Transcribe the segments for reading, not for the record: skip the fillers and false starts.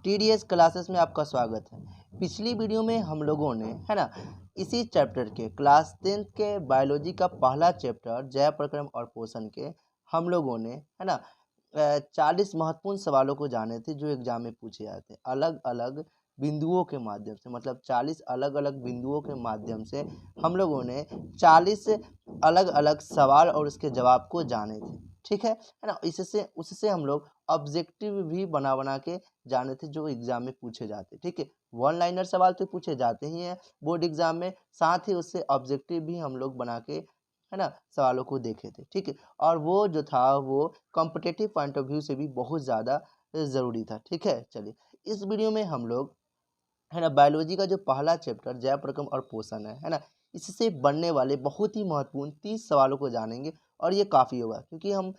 TDS classes में आपका स्वागत है। पिछली वीडियो में हम लोगों ने है ना इसी चैप्टर के क्लास 10th के बायोलॉजी का पहला चैप्टर जैव प्रक्रम और पोषण के हम लोगों ने है ना 40 महत्वपूर्ण सवालों को जाने थे जो एग्जाम में पूछे जाते हैं अलग अलग बिंदुओं के माध्यम से। मतलब 40 अलग अलग बिंदुओं के माध्यम से हम लोगों ने 40 अलग अलग सवाल और उसके जवाब को जाने थे। ठीक है ना। इससे उससे हम लोग ऑब्जेक्टिव भी बना बना के जाने थे जो एग्जाम में पूछे जाते। ठीक है, वन लाइनर सवाल तो पूछे जाते ही हैं बोर्ड एग्जाम में, साथ ही उससे ऑब्जेक्टिव भी हम लोग बना के है ना सवालों को देखे थे। ठीक है, और वो जो था वो कॉम्पिटिटिव पॉइंट ऑफ व्यू से भी बहुत ज़्यादा ज़रूरी था। ठीक है, चलिए इस वीडियो में हम लोग है ना बायोलॉजी का जो पहला चैप्टर जैव प्रक्रम और पोषण है ना, इससे बनने वाले बहुत ही महत्वपूर्ण 30 सवालों को जानेंगे। और ये काफ़ी होगा क्योंकि हम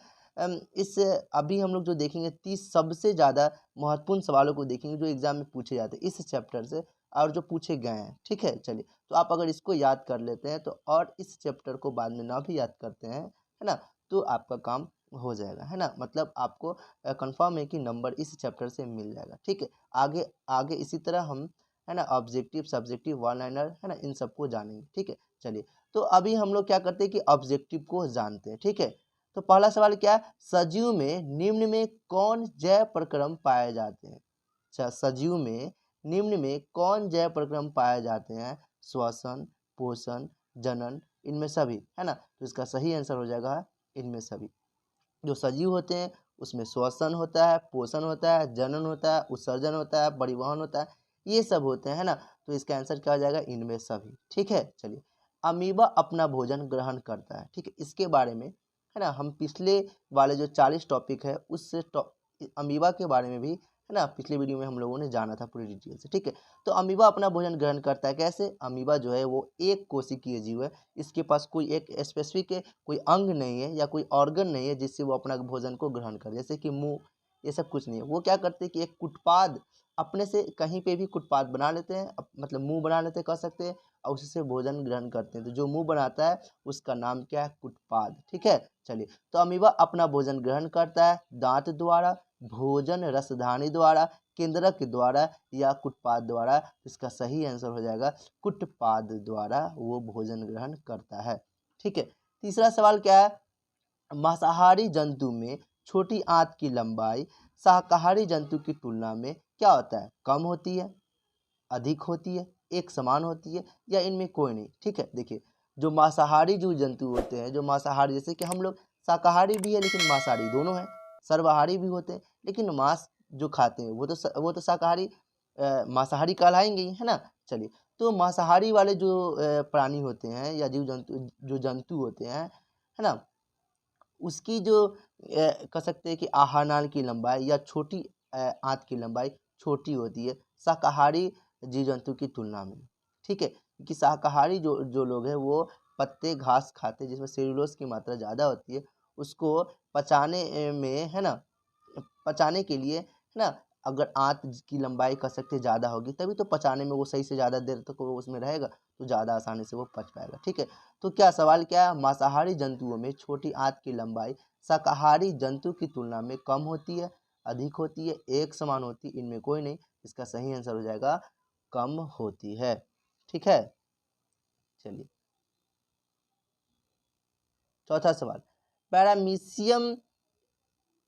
इस अभी हम लोग जो देखेंगे 30 सबसे ज़्यादा महत्वपूर्ण सवालों को देखेंगे जो एग्जाम में पूछे जाते हैं इस चैप्टर से और जो पूछे गए हैं। ठीक है, चलिए तो आप अगर इसको याद कर लेते हैं तो और इस चैप्टर को बाद में ना भी याद करते हैं है ना तो आपका काम हो जाएगा है ना। मतलब आपको कंफर्म है कि नंबर इस चैप्टर से मिल जाएगा। ठीक है, आगे आगे इसी तरह हम है ना ऑब्जेक्टिव सब्जेक्टिव वन लाइनर है ना इन सबको जानेंगे। ठीक है, चलिए तो अभी हम लोग क्या करते हैं कि ऑब्जेक्टिव को जानते हैं। ठीक है, तो पहला सवाल क्या है, सजीव में निम्न में कौन जैव प्रक्रम पाए जाते हैं। अच्छा, सजीव में निम्न में कौन जैव प्रक्रम पाए जाते हैं, श्वसन, पोषण, जनन, इनमें सभी है ना। तो इसका सही आंसर हो जाएगा इनमें सभी। जो सजीव होते हैं उसमें श्वसन होता है, पोषण होता है, जनन होता है, उत्सर्जन होता है, परिवहन होता है, ये सब होते हैं है ना। तो इसका आंसर क्या हो जाएगा, इनमें सभी। ठीक है, चलिए अमीबा अपना भोजन ग्रहण करता है। ठीक है, इसके बारे में है ना हम पिछले वाले जो 40 टॉपिक है उस अमीबा के बारे में भी है ना पिछले वीडियो में हम लोगों ने जाना था पूरी डिटेल से। ठीक है, तो अमीबा अपना भोजन ग्रहण करता है कैसे। अमीबा जो है वो एक कोशिकीय जीव है, इसके पास कोई एक स्पेसिफिक कोई अंग नहीं है या कोई ऑर्गन नहीं है जिससे वो अपना भोजन को ग्रहण करे, जैसे कि मुंह, ये सब कुछ नहीं है। वो क्या करते हैं कि एक कुटपाद अपने से कहीं पे भी कुटपाद बना लेते हैं, मतलब मुंह बना लेते कह सकते हैं, और उसी से भोजन ग्रहण करते हैं। तो जो मुंह बनाता है उसका नाम क्या है, कुटपाद। ठीक है, चलिए तो अमीबा अपना भोजन ग्रहण करता है दांत द्वारा, भोजन रसधानी द्वारा, केंद्रक द्वारा या कुटपाद द्वारा। इसका सही आंसर हो जाएगा कुटपाद द्वारा वो भोजन ग्रहण करता है। ठीक है, तीसरा सवाल क्या है, मांसाहारी जंतु में छोटी आंत की लंबाई शाकाहारी जंतु की तुलना में क्या होता है, कम होती है, अधिक होती है, एक समान होती है या इनमें कोई नहीं। ठीक है, देखिए जो मांसाहारी जो जंतु होते हैं, जो मांसाहारी जैसे कि हम लोग शाकाहारी भी है लेकिन मांसाहारी दोनों हैं, सर्वाहारी भी होते हैं लेकिन मांस जो खाते हैं वो तो शाकाहारी मांसाहारी कहलाएंगे ही है ना। चलिए तो मांसाहारी वाले जो प्राणी होते हैं या जीव जंतु जो जंतु होते हैं है ना, उसकी जो कह सकते हैं कि आहार नाल की लंबाई या छोटी आंत की लंबाई छोटी होती है शाकाहारी जीव जंतु की तुलना में। ठीक है, क्योंकि शाकाहारी जो जो लोग हैं वो पत्ते घास खाते हैं जिसमें सेलुलोज की मात्रा ज़्यादा होती है, उसको पचाने में है ना, पचाने के लिए है ना, अगर आंत की लंबाई कह सकते हैं ज़्यादा होगी तभी तो पचाने में वो सही से ज़्यादा देर तक वो उसमें रहेगा तो ज़्यादा आसानी से वो पच पाएगा। ठीक है, तो क्या सवाल क्या है, मांसाहारी जंतुओं में छोटी आंत की लंबाई शाकाहारी जंतु की तुलना में कम होती है, अधिक होती है, एक समान होती है, इनमें कोई नहीं। इसका सही आंसर हो जाएगा कम होती है। ठीक है, चलिए चौथा सवाल, पैरामीशियम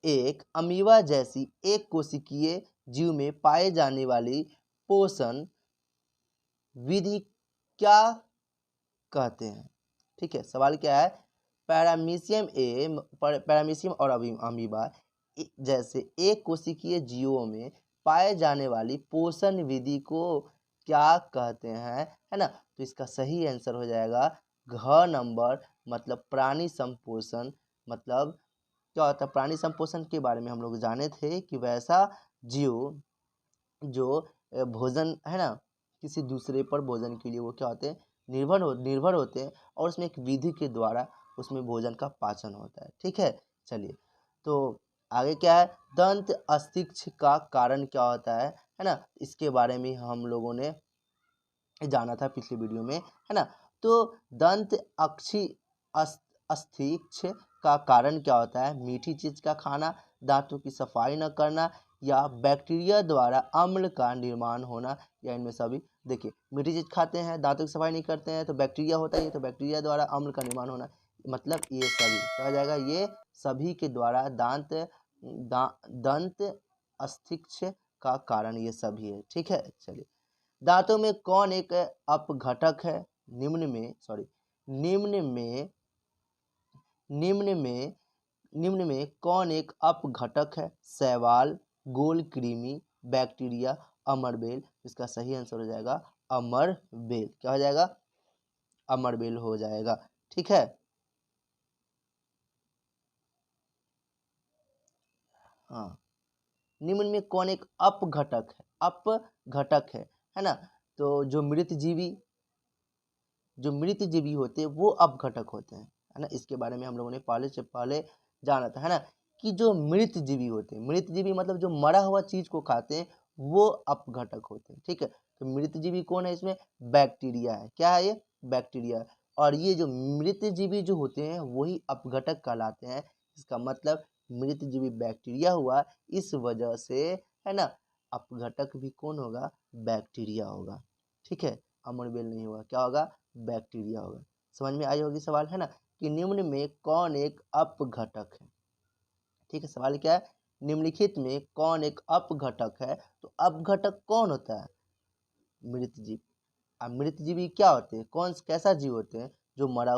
एक अमीबा जैसी एक कोशिकीय जीव में पाए जाने वाली पोषण विधि क्या कहते हैं। ठीक है, सवाल क्या है, पैरामीशियम और अमीबा जैसे एक कोशिकीय जीवों में पाए जाने वाली पोषण विधि को क्या कहते हैं है ना। तो इसका सही आंसर हो जाएगा घ नंबर, मतलब प्राणी संपोषण। मतलब क्या होता है, प्राणी संपोषण के बारे में हम लोग जाने थे कि वैसा जीव जो भोजन है ना किसी दूसरे पर भोजन के लिए वो क्या होते हैं, निर्भर होते हैं और उसमें एक विधि के द्वारा उसमें भोजन का पाचन होता है। ठीक है, चलिए तो आगे क्या है, दंत अस्थिक्ष का कारण क्या होता है ना, इसके बारे में हम लोगों ने जाना था पिछली वीडियो में है ना। तो दंत अक्षी अस्थिक्ष का कारण क्या होता है, मीठी चीज का खाना, दांतों की सफाई न करना, या बैक्टीरिया द्वारा अम्ल का निर्माण होना, या इनमें सभी। देखिए मीठी चीज खाते हैं, दांतों की सफाई नहीं करते हैं तो बैक्टीरिया होता है, तो बैक्टीरिया द्वारा अम्ल का निर्माण होना, मतलब ये सभी क्या हो जाएगा, ये सभी के द्वारा दंत अस्थिक्ष्य का कारण ये सभी है। ठीक है, चलिए दांतों में कौन एक अपघटक है, निम्न में सॉरी निम्न में निम्न में निम्न में कौन एक अपघटक है, शैवाल, गोल कृमि, बैक्टीरिया, अमरबेल। इसका सही आंसर हो जाएगा अमरबेल। क्या हो जाएगा, अमरबेल हो जाएगा। ठीक है, हाँ निम्न में कौन एक अपघटक है, अपघटक है ना। तो जो मृत जीवी होते हैं वो अपघटक होते हैं, है ना। इसके बारे में हम लोगों ने पहले से पहले जाना था, है ना, कि जो मृत जीवी होते हैं, मृत जीवी मतलब जो मरा हुआ चीज को खाते हैं वो अपघटक होते हैं। ठीक है, तो मृत जीवी कौन है, इसमें बैक्टीरिया है। क्या है ये, बैक्टीरिया है। और ये जो मृत जीवी जो होते हैं वही अपघटक कहलाते हैं। इसका मतलब मृत जीवी बैक्टीरिया हुआ, इस वजह से, है ना, अपघटक भी कौन होगा, बैक्टीरिया होगा। ठीक है, अमरबेल नहीं होगा, क्या होगा, बैक्टीरिया होगा। समझ में आई होगी सवाल, है ना, कि निम्न में कौन एक अपघटक है। ठीक है, सवाल क्या है, निम्नलिखित में कौन एक अपघटक है। तो अपघटक कौन होता है, मृत जीव। अब मृत जीवी क्या होते हैं, कौन कैसा जीव होते हैं, जो मरा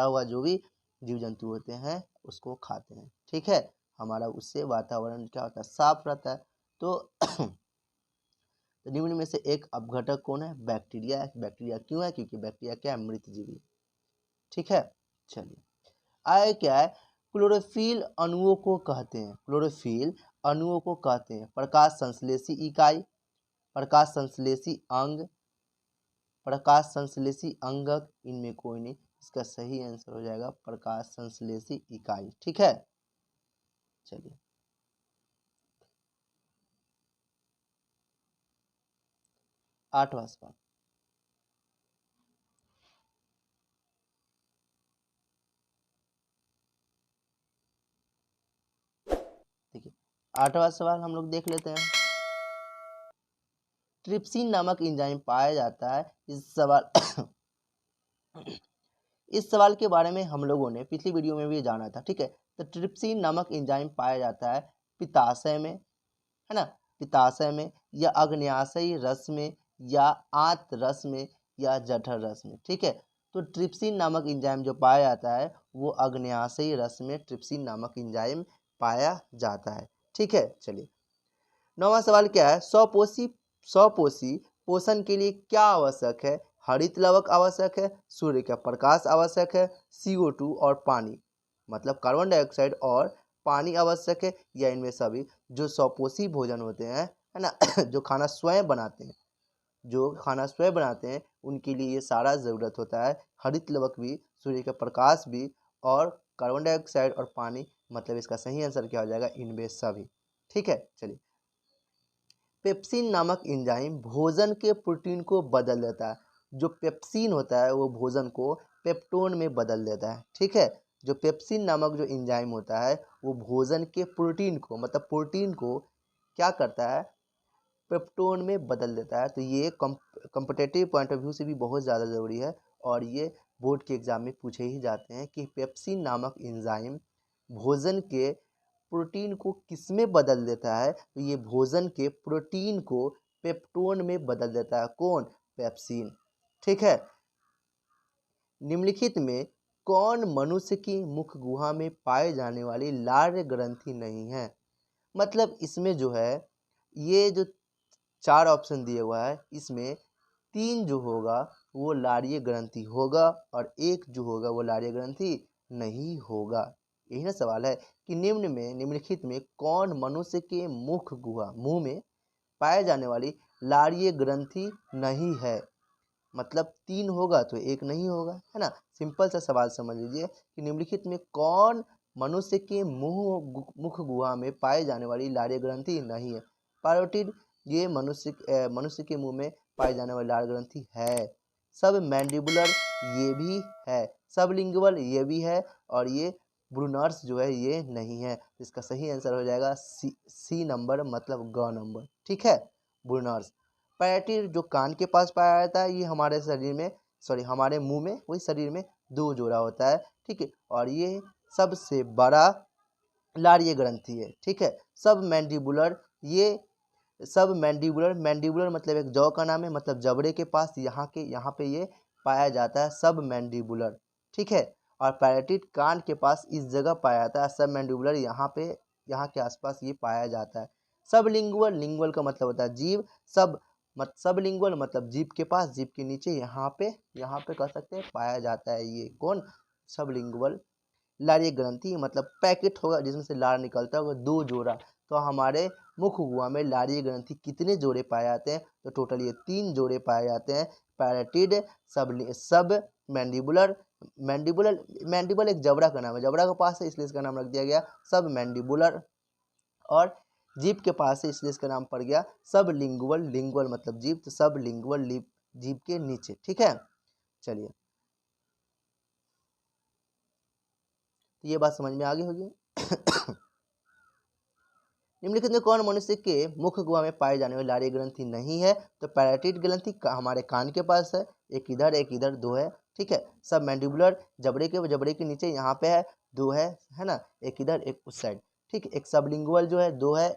हुआ जो भी जीव जंतु होते हैं उसको खाते हैं। ठीक है, हमारा उससे वातावरण क्या होता है, साफ रहता है। तो तो निम्न में से एक अपघटक कौन है, बैक्टीरिया है। बैक्टीरिया क्यों है, क्योंकि बैक्टीरिया क्या है, मृत जीवी। ठीक है, चलिए आगे क्या है, क्लोरोफिल अणुओं को कहते हैं, क्लोरोफिल अणुओं को कहते हैं प्रकाश संश्लेषी इकाई, प्रकाश संश्लेषी अंग, प्रकाश संश्लेषी अंगक, इनमें कोई नहीं। इसका सही आंसर हो जाएगा प्रकाश संश्लेषी इकाई। ठीक है, चलिए 8वां सवाल। देखिए 8वां सवाल हम लोग देख लेते हैं। ट्रिप्सिन नामक एंजाइम पाया जाता है, इस सवाल के बारे में हम लोगों ने पिछली वीडियो में भी जाना था। ठीक है, तो ट्रिप्सिन नामक एंजाइम पाया जाता है पित्ताशय में, है ना, पित्ताशय में, या अग्न्याशयी रस में, या आंत रस में, या जठर रस में। ठीक है, तो ट्रिप्सिन नामक एंजाइम जो पाया जाता है वो अग्न्याशयी रस में ट्रिप्सिन नामक एंजाइम पाया जाता है। ठीक है, चलिए 9वां सवाल क्या है, स्वपोषी पोषण के लिए क्या आवश्यक है, हरित लवक आवश्यक है, सूर्य का प्रकाश आवश्यक है, CO2 और पानी, मतलब कार्बन डाइऑक्साइड और पानी आवश्यक है, या इनमें सभी। जो स्वपोषी भोजन होते हैं, है ना, जो खाना स्वयं बनाते हैं उनके लिए ये सारा ज़रूरत होता है, हरित लवक भी, सूर्य का प्रकाश भी, और कार्बन डाइऑक्साइड और पानी, मतलब इसका सही आंसर क्या हो जाएगा, इनमें सभी। ठीक है, चलिए पेप्सिन नामक एंजाइम भोजन के प्रोटीन को बदल देता है। जो पेप्सिन होता है वो भोजन को पेप्टोन में बदल देता है। ठीक है, जो पेप्सिन नामक जो एंजाइम होता है वो भोजन के प्रोटीन को, मतलब प्रोटीन को क्या करता है, पेप्टोन में बदल देता है। तो ये कॉम्पिटिटिव पॉइंट ऑफ व्यू से भी बहुत ज़्यादा ज़रूरी है, और ये बोर्ड के एग्जाम में पूछे ही जाते हैं कि पेप्सिन नामक एंजाइम भोजन के प्रोटीन को किसमें बदल देता है। तो ये भोजन के प्रोटीन को पेप्टोन में बदल देता है, कौन, पेप्सिन। ठीक है, निम्नलिखित में कौन मनुष्य की मुख गुहा में पाए जाने वाली लार्य ग्रंथि नहीं है। मतलब इसमें जो है, ये जो 4 ऑप्शन दिए हुआ है इसमें 3 जो होगा वो लार्य ग्रंथि होगा, और 1 जो होगा वो लार्य ग्रंथि नहीं होगा। यही ना सवाल है कि निम्नलिखित में कौन मनुष्य के मुंह में पाए जाने वाली लार्य ग्रंथि नहीं है। मतलब 3 होगा तो 1 नहीं होगा, है ना। सिंपल सा सवाल समझ लीजिए कि निम्नलिखित में कौन मनुष्य के मुख गुहा में पाए जाने वाली लार्य ग्रंथि नहीं है। पैरोटिड ये मनुष्य के मुंह में पाए जाने वाली लार्य ग्रंथि है। सब मैंडिबुलर ये भी है, सबलिंगुअल ये भी है, और ये ब्रूनर्स जो है ये नहीं है। इसका सही आंसर हो जाएगा सी नंबर, मतलब ग नंबर। ठीक है, ब्रूनर्स। पैराटिड जो कान के पास पाया जाता है, ये हमारे शरीर में, सॉरी हमारे मुंह में, वही शरीर में 2 जोड़ा होता है। ठीक है, और ये सबसे बड़ा लारीय ग्रंथि है। ठीक है, सब मैंडिबुलर, ये सब मैंडिबुलर, मैंडिबुलर मतलब एक जौ का नाम है, मतलब जबड़े के पास यहाँ पे ये पाया जाता है, सब मैंडिबुलर। ठीक है, और पैराटिड कान के पास इस जगह पाया जाता है, सब मैंडिबुलर यहाँ के आसपास ये पाया जाता है। सब लिंगुअल, लिंगुअल का मतलब होता है जीभ, सब लिंगुअल मतलब जीभ के पास, जीभ के नीचे यहाँ पे कह सकते हैं पाया जाता है। ये कौन? सब लिंगुअल। लारीय ग्रंथि मतलब पैकेट होगा जिसमें से लार निकलता होगा 2 जोड़ा। तो हमारे मुख गुहा में लारीय ग्रंथि कितने जोड़े पाए जाते हैं? तो टोटल ये 3 जोड़े पाए जाते हैं। पैराटिड, सब मैंडिबुलर, मैंडिबल एक जबड़ा का नाम है, जबड़ा के पास है इसलिए इसका नाम रख दिया गया सब मैंडिबुलर, और जीभ के पास है इसलिए इसका नाम पड़ गया सब लिंगुअल, लिंगुअल मतलब जीभ, तो सब लिंगुअल जीभ के नीचे। ठीक है, चलिए, तो ये बात समझ में आ गई होगी। निम्नलिखित में कौन मनुष्य के मुख गुहा में पाए जाने वाली लारीय ग्रंथि नहीं है? तो पैराटिड ग्रंथि हमारे कान के पास है, एक इधर 2 है। ठीक है, सब मैंडिबुलर जबड़े के नीचे यहाँ पे है, 2 है ना, एक इधर एक उस साइड। ठीक है, एक सबलिंगुअल जो है 2 है,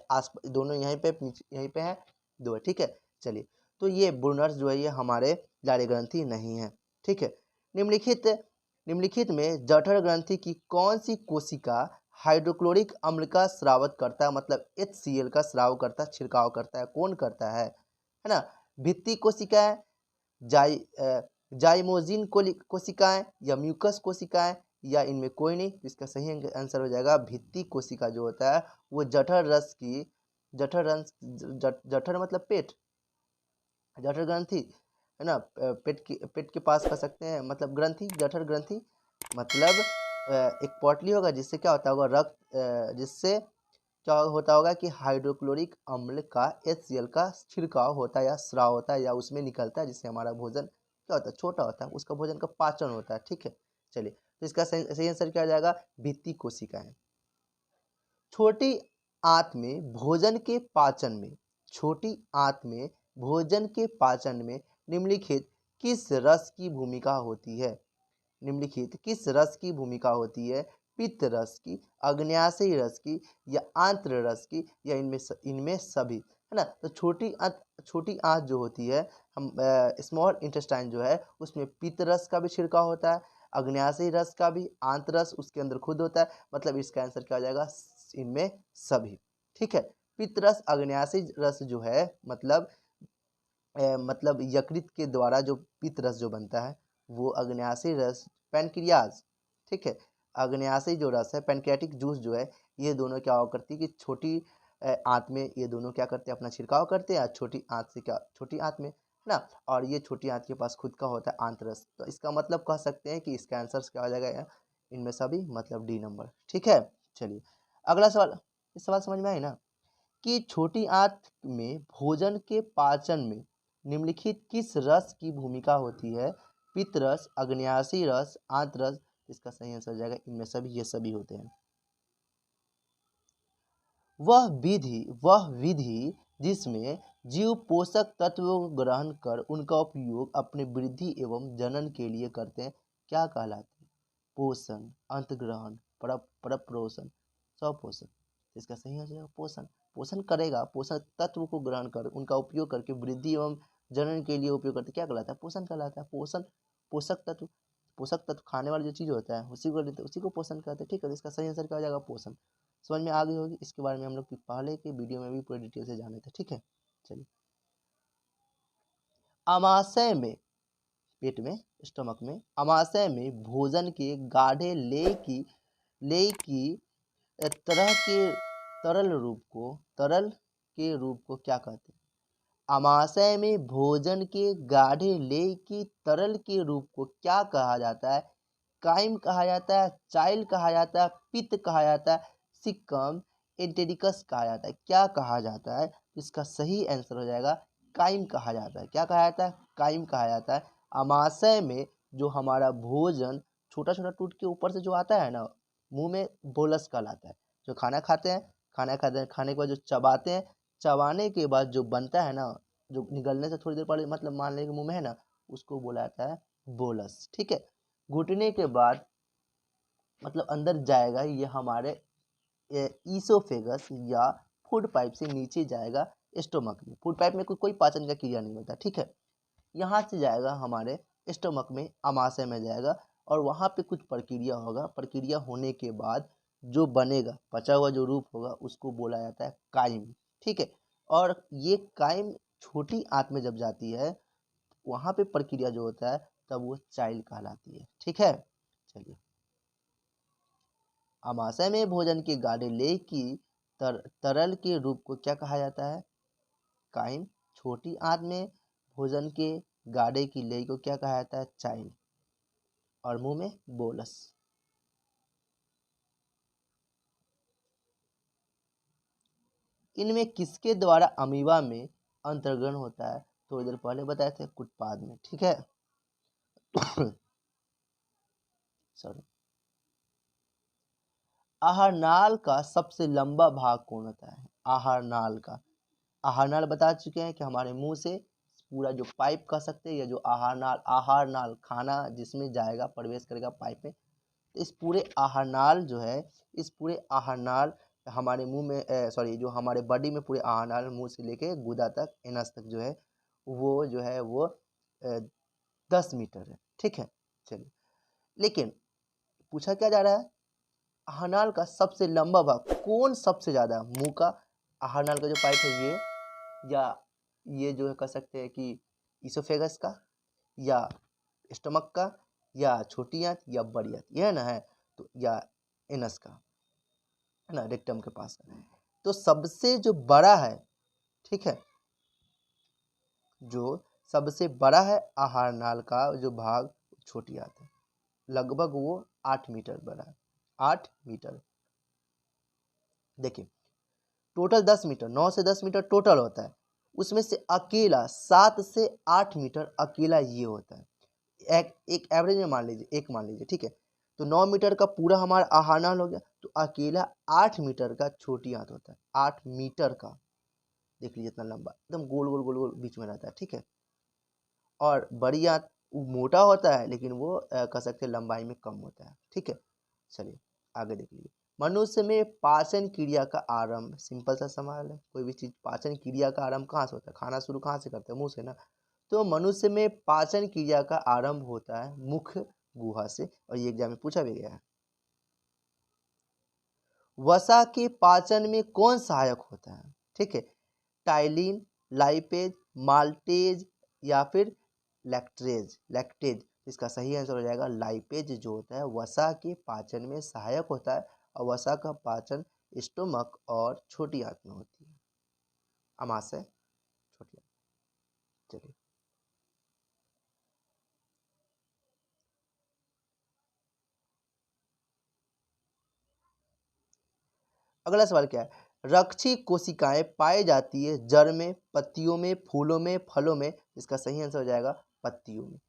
दोनों यहीं पे है, 2 है। ठीक है, चलिए, तो ये ब्रूनर्स जो है ये हमारे लारीय ग्रंथि नहीं है। ठीक है, निम्नलिखित में जठर ग्रंथि की कौन सी कोशिका हाइड्रोक्लोरिक अम्ल का स्रावत करता है, मतलब HCl का स्राव करता है, छिड़काव करता है? कौन करता है ना? भित्ति कोशिकाएं, जाइमोजिन कोशिकाएं, या म्यूकस कोशिकाएं, या इनमें कोई नहीं? इसका सही आंसर हो जाएगा भित्ति कोशिका जो होता है वो जठर मतलब पेट, जठर ग्रंथि है ना, पेट के पास कर सकते हैं, मतलब ग्रंथि, जठर ग्रंथि मतलब एक पॉटली होगा जिससे क्या होता होगा, जिससे क्या होता होगा कि हाइड्रोक्लोरिक अम्ल का HCl का छिड़काव होता है या स्राव होता है या उसमें निकलता है, जिससे हमारा भोजन क्या होता है, छोटा होता है, उसका भोजन का पाचन होता है। ठीक है, चलिए, तो इसका सही आंसर क्या हो जाएगा? भित्ति कोशिकाएं। छोटी आंत में भोजन के पाचन में, छोटी आंत में भोजन के पाचन में निम्नलिखित किस रस की भूमिका होती है? निम्नलिखित किस रस की भूमिका होती है? पित्त रस की, अग्न्याशयी रस की, या आंत्र रस की, या इनमें सभी, है ना? तो छोटी आंत जो होती है, हम स्मॉल इंटेस्टाइन जो है उसमें पित्त रस का भी छिड़काव होता है, अग्न्याशयी रस का भी, आंत्र रस उसके अंदर खुद होता है, मतलब इसका आंसर क्या हो जाएगा? इनमें सभी। ठीक है, पित्त रस, अग्न्याशयी रस जो है मतलब यकृत के द्वारा जो पित्त रस जो बनता है वो अग्न्याशयी रस, पैनक्रियाज। ठीक है, अग्न्याशयी जो रस है, पैनक्रियाटिक जूस जो है, ये दोनों क्या हुआ करती है कि छोटी आंत में ये दोनों क्या करते हैं, अपना छिड़काव करते हैं, छोटी आंत में, है ना, और ये छोटी आंत के पास खुद का होता है आंतरस। तो इसका मतलब कह सकते हैं कि इसका आंसर क्या हो जाएगा? इनमें सभी, मतलब डी नंबर। ठीक है, चलिए, अगला सवाल। इस सवाल समझ में आई ना, कि छोटी आंत में भोजन के पाचन में निम्नलिखित किस रस की भूमिका होती है? पित्त रस, अग्न्याशयी रस, आंत्र रस? इसका सही आंसर हो जाएगा इनमें सभी, ये सभी होते हैं। वह विधि जिसमें जीव पोषक तत्व को ग्रहण कर उनका उपयोग अपने वृद्धि एवं जनन के लिए करते हैं, क्या कहलाती है? पोषण, अंतग्रहण, परपोषण, स्वपोषण? इसका सही आंसर है पोषण। पोषण करेगा, पोषक तत्व को ग्रहण कर उनका उपयोग करके वृद्धि एवं जनन के लिए उपयोग करते, क्या कहलाता है? पोषण कहलाता है। पोषक तत्व खाने वाली जो चीज होता है उसी को पोषण कहते हैं। ठीक है, तो इसका सही आंसर क्या हो जाएगा? पोषण। समझ में आ गई होगी, इसके बारे में हम लोग पहले के वीडियो में भी पूरी डिटेल से जाने थे। ठीक है, चलिए, आमाशय में, पेट में, स्टमक में, आमाशय में भोजन के गाढ़े लेय की तरह के तरल के रूप को क्या कहते हैं? आमाशय में भोजन के गाढ़े लेय की तरल के रूप को क्या कहा जाता है? काइम कहा जाता है, चाइल कहा जाता है, पित्त कहा जाता है, सिक्कम, एंटेरिकस कहा जाता है? क्या कहा जाता है? इसका सही आंसर हो जाएगा काइम कहा जाता है। क्या कहा जाता है? काइम कहा जाता है। आमाशय में जो हमारा भोजन छोटा छोटा टूट के ऊपर से जो आता है ना, मुंह में बोलस कहलाता है। जो खाना खाते हैं, खाने के बाद जो चबाते हैं, चबाने के बाद जो बनता है ना, जो निगलने से थोड़ी देर पहले मतलब मान लें कि मुंह में है ना, उसको बोला जाता है बोलस। ठीक है। घुटने के बाद मतलब अंदर जाएगा ये हमारे ईसोफेगस या फूड पाइप से नीचे जाएगा स्टोमक में। फूड पाइप में कोई पाचन का क्रिया नहीं होता। ठीक है। यहाँ से जाएगा हमारे स्टोमक में, आमाशय में जाएगा और वहाँ पे कुछ प्रक्रिया होगा। प्रक्रिया होने के बाद जो बनेगा, पचा हुआ जो रूप होगा, उसको बोला जाता है काइम। ठीक है। और ये काइम छोटी आंत में जब जाती है, वहाँ पे प्रक्रिया जो होता है तब वो चाइल्ड कहलाती है। ठीक है। चलिए, आमाशय में भोजन के गाढ़े लेय की तरल के रूप को क्या कहा जाता है? काइम। छोटी आंत में भोजन के गाढ़े की लेय को क्या कहा जाता है? चाइल्ड। और मुंह में बोलस। इनमें किसके द्वारा अमीबा में अंतर्ग्रहण होता है? थोड़ी देर पहले बताए थे, कुटपाद में। ठीक है। सॉरी। आहार नाल का सबसे लंबा भाग कौन होता है? आहार नाल का, आहार नाल बता चुके हैं कि हमारे मुंह से पूरा जो पाइप कह सकते हैं, या जो आहार नाल खाना जिसमें जाएगा, प्रवेश करेगा पाइप में, तो इस पूरे आहार नाल जो है, इस पूरे आहार नाल हमारे मुंह में सॉरी जो हमारे बॉडी में पूरे आहार नाल मुंह से लेके गुदा तक, एनस तक जो है वो 10 मीटर है। ठीक है। चलिए, लेकिन पूछा क्या जा रहा है? आहार नाल का सबसे लंबा भाग कौन सबसे ज़्यादा? मुंह का आहार नाल का जो पाइप है ये, या ये जो है कह सकते हैं कि इसोफेगस का, या स्टमक का, या छोटी आंत, या बड़ी आंत, यह ना है तो, या एनस का, है ना, रेक्टम के पास का। तो सबसे जो बड़ा है, ठीक है, जो सबसे बड़ा है आहार नाल का जो भाग, छोटी आंत है। लगभग वो 8 मीटर बड़ा है। 8 मीटर। देखिए, टोटल 10 मीटर, 9 से 10 मीटर टोटल होता है, उसमें से अकेला 7 से 8 मीटर अकेला ये होता है। एक एवरेज में मान लीजिए, एक मान लीजिए। ठीक है। तो 9 मीटर का पूरा हमारा आहार नाल हो गया, तो अकेला 8 मीटर का छोटी आंत होता है। 8 मीटर का, देख लीजिए इतना लंबा, एकदम गोल गोल गोल गोल बीच में रहता है। ठीक है। और बड़ी आंत मोटा होता है, लेकिन वो कह सकते हैं लंबाई में कम होता है। ठीक है। चलिए आगे देख लीजिए। मनुष्य में पाचन क्रिया का आरंभ, सिंपल सा सवाल है, कोई भी चीज पाचन क्रिया का आरंभ कहाँ से होता है? खाना शुरू कहाँ से करते हैं? मुंह से ना। तो मनुष्य में पाचन क्रिया का आरंभ होता है मुख गुहा से, और ये एग्जाम में पूछा भी गया है। वसा के पाचन में कौन सहायक होता है? ठीक है। टाइलिन, लाइपेज, माल्टेज, या फिर लैक्टेज। इसका सही आंसर हो जाएगा लाइपेज, जो होता है वसा के पाचन में सहायक होता है, और वसा का पाचन स्टोमक और छोटी आंत में होती है, आमाशय, छोटी आंत। चलिए, अगला सवाल क्या है? रक्षी कोशिकाएं पाई जाती है जड़ में, पत्तियों में, फूलों में, फलों में। इसका सही आंसर हो जाएगा पत्तियों में।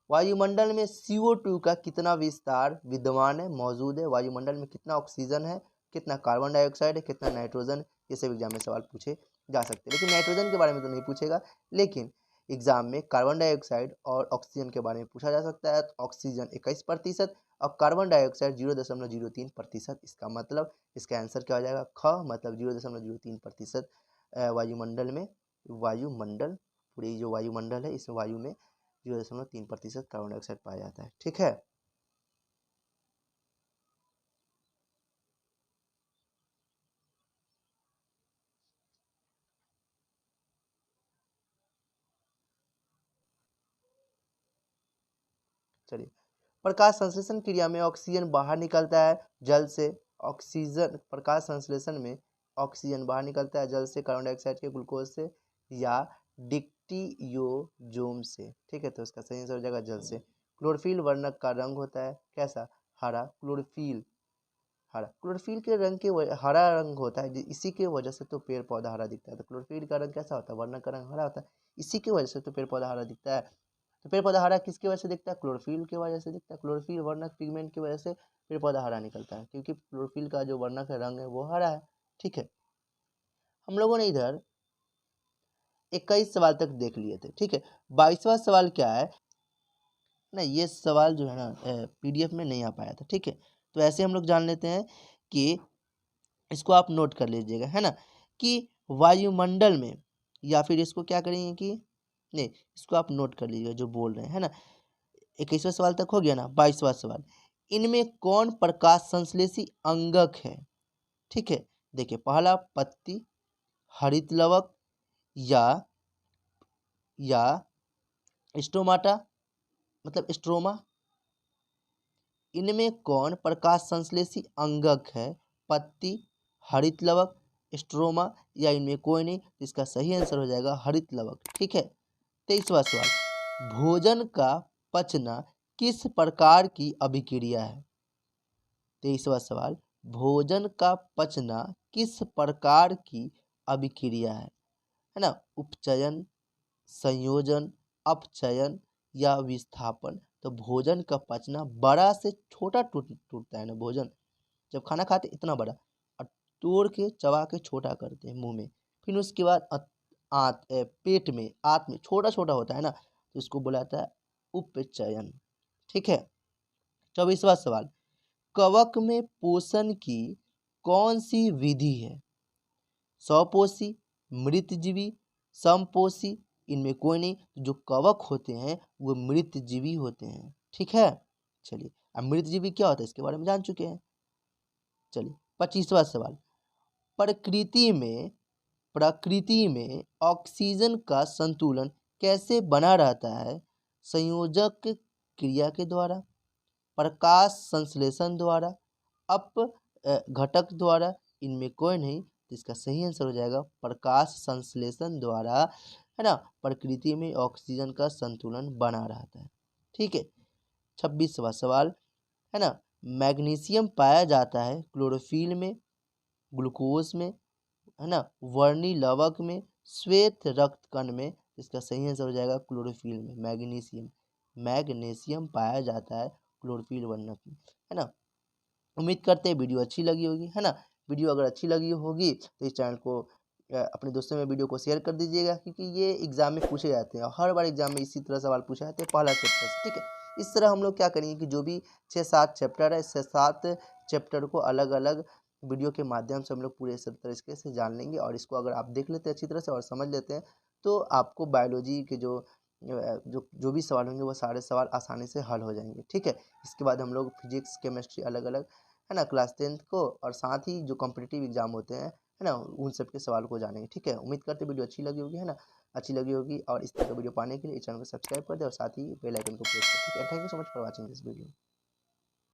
वायुमंडल में CO2 का कितना विस्तार विद्यमान है, मौजूद है? वायुमंडल में कितना ऑक्सीजन है, कितना कार्बन डाइऑक्साइड है, कितना नाइट्रोजन? ये सब एग्जाम में सवाल पूछे जा सकते हैं, लेकिन नाइट्रोजन के बारे में तो नहीं पूछेगा, लेकिन एग्जाम में कार्बन डाइऑक्साइड और ऑक्सीजन के बारे में पूछा जा सकता है। तो ऑक्सीजन 21% और कार्बन डाइऑक्साइड 0.03%। इसका मतलब इसका आंसर क्या हो जाएगा? ख, मतलब 0.03% वायुमंडल में, वायुमंडल, पूरी जो वायुमंडल है, इस वायु में 0.3% कार्बन डाइऑक्साइड पाया जाता है। ठीक है। चलिए, प्रकाश संश्लेषण क्रिया में ऑक्सीजन बाहर निकलता है जल से। ऑक्सीजन, प्रकाश संश्लेषण में ऑक्सीजन बाहर निकलता है जल से, कार्बन डाइऑक्साइड के, ग्लूकोज से, या डिक्टियोजोम से। ठीक है। तो इसका सही आंसर हो जाएगा जल से। क्लोरोफिल वर्णक का रंग होता है कैसा? हरा। क्लोरोफिल हरा, क्लोरोफिल के रंग के हरा रंग होता है, इसी के वजह से तो पेड़ पौधा हरा दिखता है। तो क्लोरोफिल का रंग कैसा होता है? वर्णक का रंग हरा होता है, इसी की वजह से तो पेड़ पौधा हरा दिखता है। तो पेड़ पौधा हरा किसकी वजह से दिखता है? क्लोरोफिल की वजह से दिखता है। क्लोरोफिल वर्णक पिगमेंट की वजह से पेड़ पौधा हरा निकलता है, क्योंकि क्लोरोफिल का जो वर्णक है, रंग है, वो हरा है। ठीक है, हम लोगों ने इधर 21 सवाल तक देख लिए थे। ठीक है, 22वां सवाल क्या है ना, ये सवाल जो है ना PDF में नहीं आ पाया था। ठीक है, तो ऐसे हम लोग जान लेते हैं कि इसको आप नोट कर लीजिएगा, है ना, कि वायुमंडल में, या फिर इसको क्या करेंगे कि नहीं, इसको आप नोट कर लीजिएगा जो बोल रहे हैं, है ना। 21वां सवाल तक हो गया ना। 22वां सवाल, इनमें कौन प्रकाश संश्लेषी अंगक है? ठीक है, देखिए, पहला पत्ती, हरित लवक, या स्टोमाटा मतलब स्ट्रोमा। इनमें कौन प्रकाश संश्लेषी अंगक है? पत्ती, हरित लवक, स्ट्रोमा, या इनमें कोई नहीं। तो इसका सही आंसर हो जाएगा हरित लवक। ठीक है, 23वां सवाल, भोजन का पचना किस प्रकार की अभिक्रिया है? 23वां सवाल, भोजन का पचना किस प्रकार की अभिक्रिया है ना? उपचयन, संयोजन, अपचयन, या विस्थापन। तो भोजन का पचना बड़ा से छोटा टूटता है ना, भोजन जब खाना खाते इतना बड़ा, और तोड़ के चबा के छोटा करते हैं मुंह में, फिर उसके बाद पेट में, आंत में छोटा छोटा होता है ना, तो इसको बुलाता है उपचयन। ठीक है, 24वां सवाल, कवक में पोषण की कौन सी विधि है? स्वपोषी, मृतजीवी, समपोषी, इनमें कोई नहीं। जो कवक होते हैं वो मृतजीवी होते हैं। ठीक है, चलिए, अब मृतजीवी क्या होता है इसके बारे में जान चुके हैं। चलिए, 25वां सवाल, प्रकृति में ऑक्सीजन का संतुलन कैसे बना रहता है? संयोजक क्रिया के द्वारा, प्रकाश संश्लेषण द्वारा, घटक द्वारा, इनमें कोई नहीं। तो इसका सही आंसर हो जाएगा प्रकाश संश्लेषण द्वारा, है ना, प्रकृति में ऑक्सीजन का संतुलन बना रहता है। ठीक है, 26वां सवाल, है ना, मैग्नीशियम पाया जाता है क्लोरोफिल में, ग्लूकोज में, है ना, वर्णी लवक में, श्वेत रक्त कण में। इसका सही आंसर हो जाएगा क्लोरोफिल में। मैग्नीशियम पाया जाता है क्लोरोफिल वर्णक में, है ना। उम्मीद करते हैं वीडियो अच्छी लगी होगी, है ना। वीडियो अगर अच्छी लगी होगी तो इस चैनल को अपने दोस्तों में वीडियो को शेयर कर दीजिएगा, क्योंकि ये एग्जाम में पूछे जाते हैं, हर बार एग्जाम में इसी तरह सवाल पूछे जाते हैं पहला चैप्टर से। ठीक है, इस तरह हम लोग क्या करेंगे कि जो भी 6-7 चैप्टर है, 6-7 चैप्टर को अलग अलग वीडियो के माध्यम से हम लोग पूरे तरीके से जान लेंगे, और इसको अगर आप देख लेते हैं अच्छी तरह से और समझ लेते हैं, तो आपको बायोलॉजी के जो भी सवाल होंगे वो सारे सवाल आसानी से हल हो जाएंगे। ठीक है, इसके बाद हम लोग फिजिक्स, केमिस्ट्री अलग अलग, है ना, क्लास 10th को, और साथ ही जो कॉम्पिटिटिव एग्जाम होते हैं, है ना, उन सब के सवाल को जानेंगे। ठीक है, उम्मीद करते वीडियो अच्छी लगी होगी, है ना, अच्छी लगी होगी। और इस तरह का वीडियो पाने के लिए चैनल को सब्सक्राइब कर दे और साथ ही बेल आइकन को प्रेस कर। ठीक है, thank you so much for watching this video.